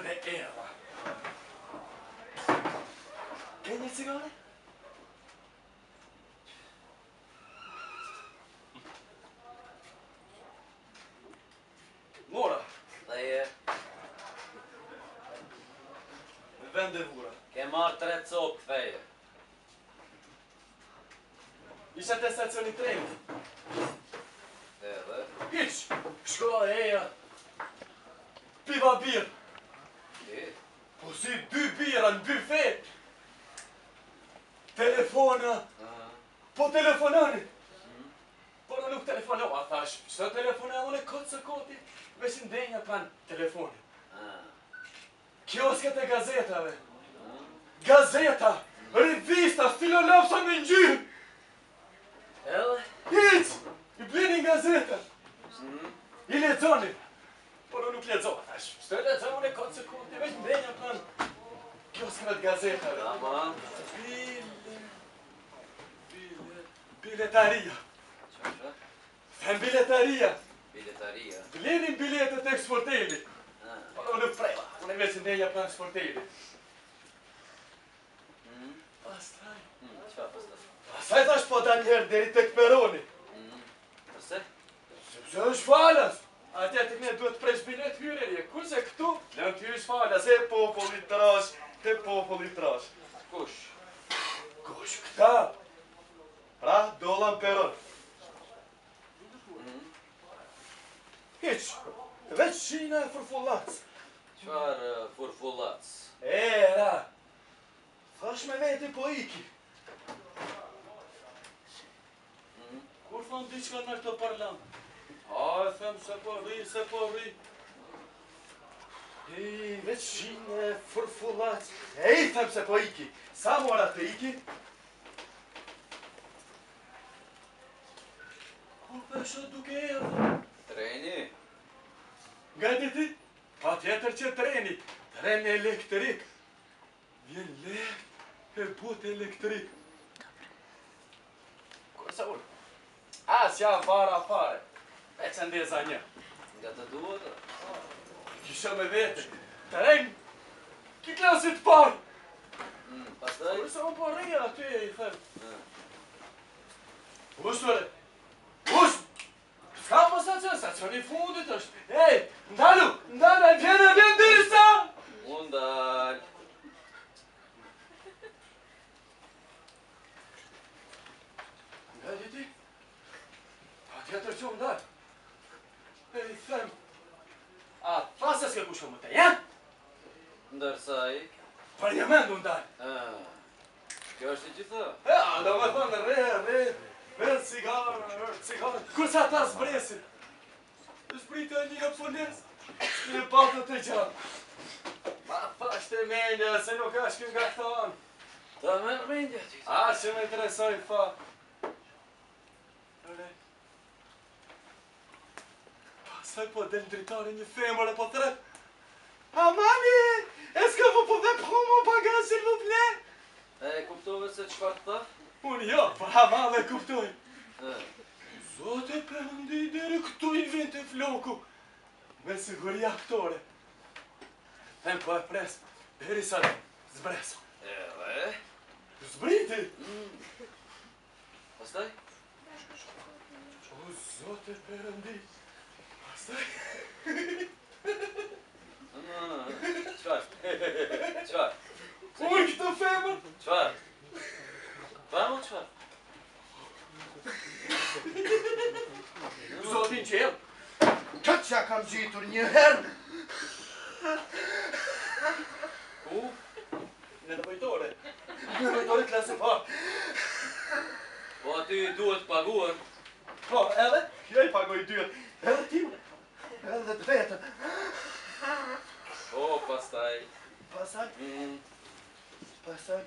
me era. Che ne sigare? Mora! Lei è? Mi vende pure. Che morte zoppo feie. I siete stazioni treni? Beh. Hiç! Şkola era. Piva bir. Sì. Così due birra, un buffet. Telefona. Po telefonare. Până nu telefonau ataș. Să telefonau le coță coti. Vezi în denia pan telefon. Chiosca de gazeta, ve. Gazeta. Revista, stilo lapsa min gir. Eller? Hiç! I blir din gazeta. I ledzone. Până nu ledzone ataș. Să ledzone le coță coti. Vezi în denia pan. Chiosca de gazeta, ve. Tamam. Biletaria. Çarşı? Fem biletaria. Billetteria. Blir biljetet exporteren. Până nu preva. Până vezi în denia pan exporteren. Asta e. Ce a fost asta? Asta e dași po Daniel de ritek peroni. Asta? Să-și falas. Atea te ne duhet preș bilet hyrerie. Cum se këtu? Lën t'hysh falas. E populli trash. Te populli trash. Kush? Kush këta? Pra, dolan peron. Hiç. Veç shina e furfullac. Çfar furfullac? Era. Thash me veti po iki. Kur thon diçka në këto parlam. A, e them se po rri, se po rri. Veç shina e furfullac. I them se po iki. Sa mora të iki? Kur pesho duke erdhë. Treni? Gati ti? Pa tjetër që treni. Tren elektrik. Vjen lehtë e but elektrik. Kurse unë? As ja vara fare. Veç e ndeza një. Nga të duhet? Kisha me vete. Tren. Ki klasit parë. Pastaj? Kurse unë po rria aty e i them. Ushtore. Usht! Ska po stacioni fundit është. Ej, ndalu, vjen dirisa! Undal. Nga ti? Pa tjetër që ndal. E i them. A, thasë s'ke kusho më te, ja? Ndërsa i? Për një mendu ndal. Kjo është i gjitha? Ja, do me thonë, re, cigarë. Kurse ata zbresin. Zbrite e një punes, një patët të gjatë. Ma thashtë e menja, se nuk është kjo nga këta anë. Ta me rmendja ti. A, që me interesoj fa. Pasaj po del dritari një femër e po thret. Amani, eska po dhe promo bagaj, s'il vous plaît? E kuptove se çfarë të tha? Unë jo, pa ma dhe kuptoj. Zote përëndi, deri këtu i vjen të floku. Me siguri aktore. Them po e pres, deri sa zbreso. Edhe? Zbriti! Pastaj? O, zote përëndi. Pastaj? Çfarë? Çfarë? Uj, këtë femër! Çfarë? Vamo çfarë? Zotin qelë. Këtë që kam gjitur një herë. Ku? Në nëvojtore. Në nëvojtore klasë parë. Po aty duhet paguar. Po, edhe? Kjo i pagoj dyrt. Edhe tim. Edhe të vetën. Po, pastaj. Pasaj, pasaj.